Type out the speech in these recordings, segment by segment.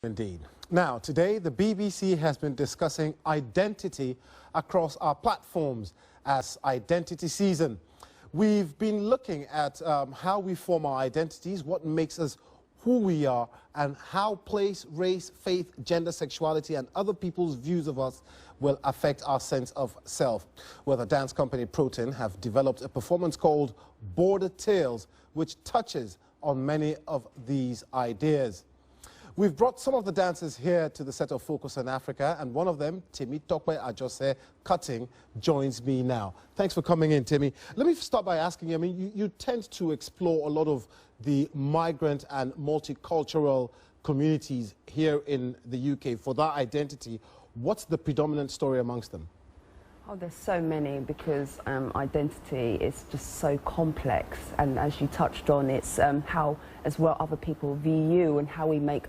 Indeed. Now, today, the BBC has been discussing identity across our platforms as identity season. We've been looking at how we form our identities, what makes us who we are, and how place, race, faith, gender, sexuality, and other people's views of us will affect our sense of self. Well, the dance company Protein have developed a performance called Border Tales, which touches on many of these ideas. We've brought some of the dancers here to the set of Focus on Africa, and one of them, Temitope Ajose-Cutting, joins me now. Thanks for coming in, Timmy. Let me start by asking you, I mean, you tend to explore a lot of the migrant and multicultural communities here in the UK for their identity. What's the predominant story amongst them? Oh, there's so many, because identity is just so complex, and as you touched on, it's how as well other people view you and how we make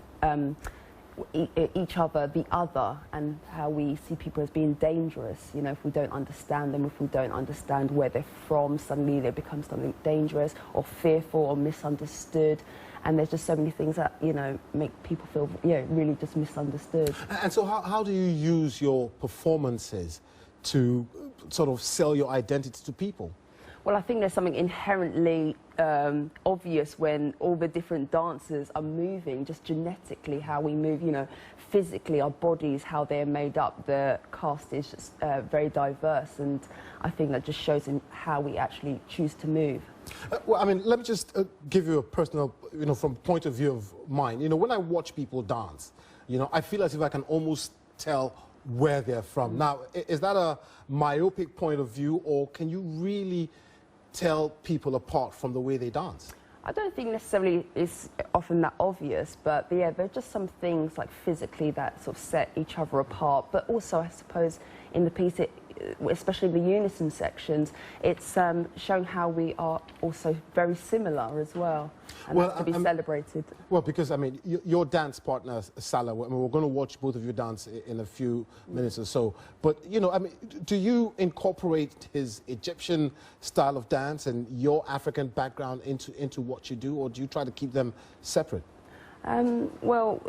each other the other, and how we see people as being dangerous. You know, if we don't understand them, if we don't understand where they're from, suddenly they become something dangerous or fearful or misunderstood. And there's just so many things that, you know, make people feel, really just misunderstood. And so how do you use your performances to sort of sell your identity to people? Well, I think there's something inherently obvious when all the different dancers are moving, just genetically how we move, you know, physically, our bodies, how they're made up. The cast is just very diverse, and I think that just shows in how we actually choose to move. Well, I mean, let me just give you a personal, you know, from point of view of mine. You know, when I watch people dance, you know, I feel as if I can almost tell where they're from. Now, is that a myopic point of view, or can you really tell people apart from the way they dance? I don't think necessarily it's often that obvious, but yeah, there are just some things like physically that sort of set each other apart. But also, I suppose, in the piece, especially the unison sections, it's showing how we are also very similar as well, and that's to be celebrated. Well, because, I mean, your dance partner, Salah, I mean, we're going to watch both of you dance in a few minutes or so, but, you know, I mean, do you incorporate his Egyptian style of dance and your African background into what you do, or do you try to keep them separate? Well,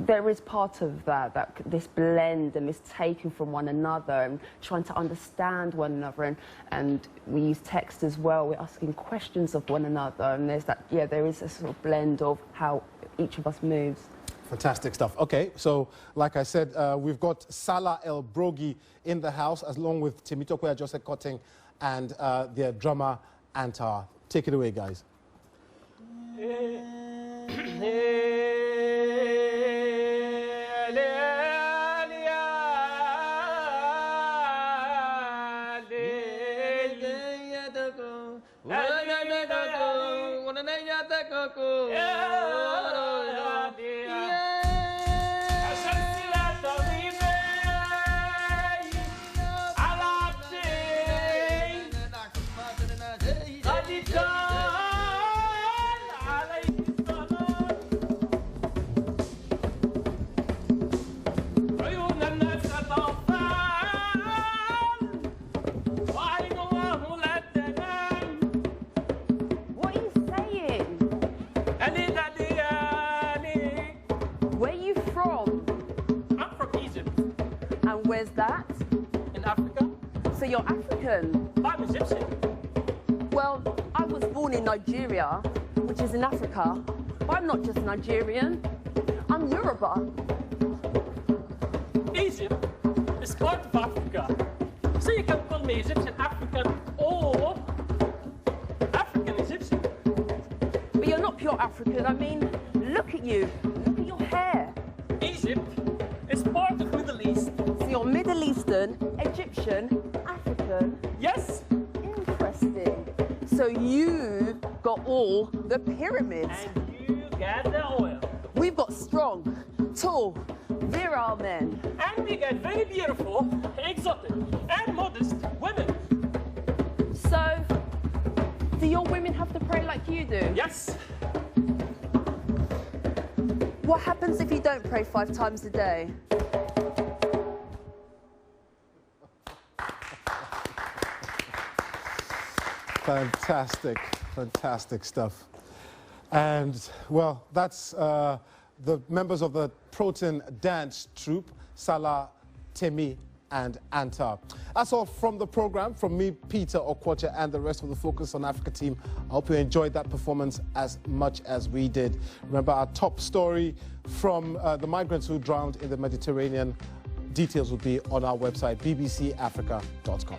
there is part of that this blend and this taking from one another and trying to understand one another, and we use text as well. We're asking questions of one another, and there's that, there is a sort of blend of how each of us moves. Fantastic stuff. Okay, so like I said, we've got Salah El Brogy in the house, along with Temitope Ajose-Cutting and their drummer Anthar. Take it away, guys. Where's that? In Africa. So you're African? I'm Egyptian. Well, I was born in Nigeria, which is in Africa, but I'm not just Nigerian, I'm Yoruba. Egypt is part of Africa, so you can call me Egyptian African or African Egyptian. But you're not pure African. I mean, look at you, look at your hair. Egypt is part of Middle East. So you're Middle Eastern, Egyptian, African? Yes. Interesting. So you got all the pyramids. And you got the oil. We've got strong, tall, virile men. And we got very beautiful, exotic, and modest women. So, do your women have to pray like you do? Yes. What happens if you don't pray 5 times a day? Fantastic, fantastic stuff. And, well, that's the members of the Protein Dance Troupe, Salah, Temi, and Anthar. That's all from the program. From me, Peter Okwocha, and the rest of the Focus on Africa team, I hope you enjoyed that performance as much as we did. Remember, our top story from the migrants who drowned in the Mediterranean. Details will be on our website, bbcafrica.com.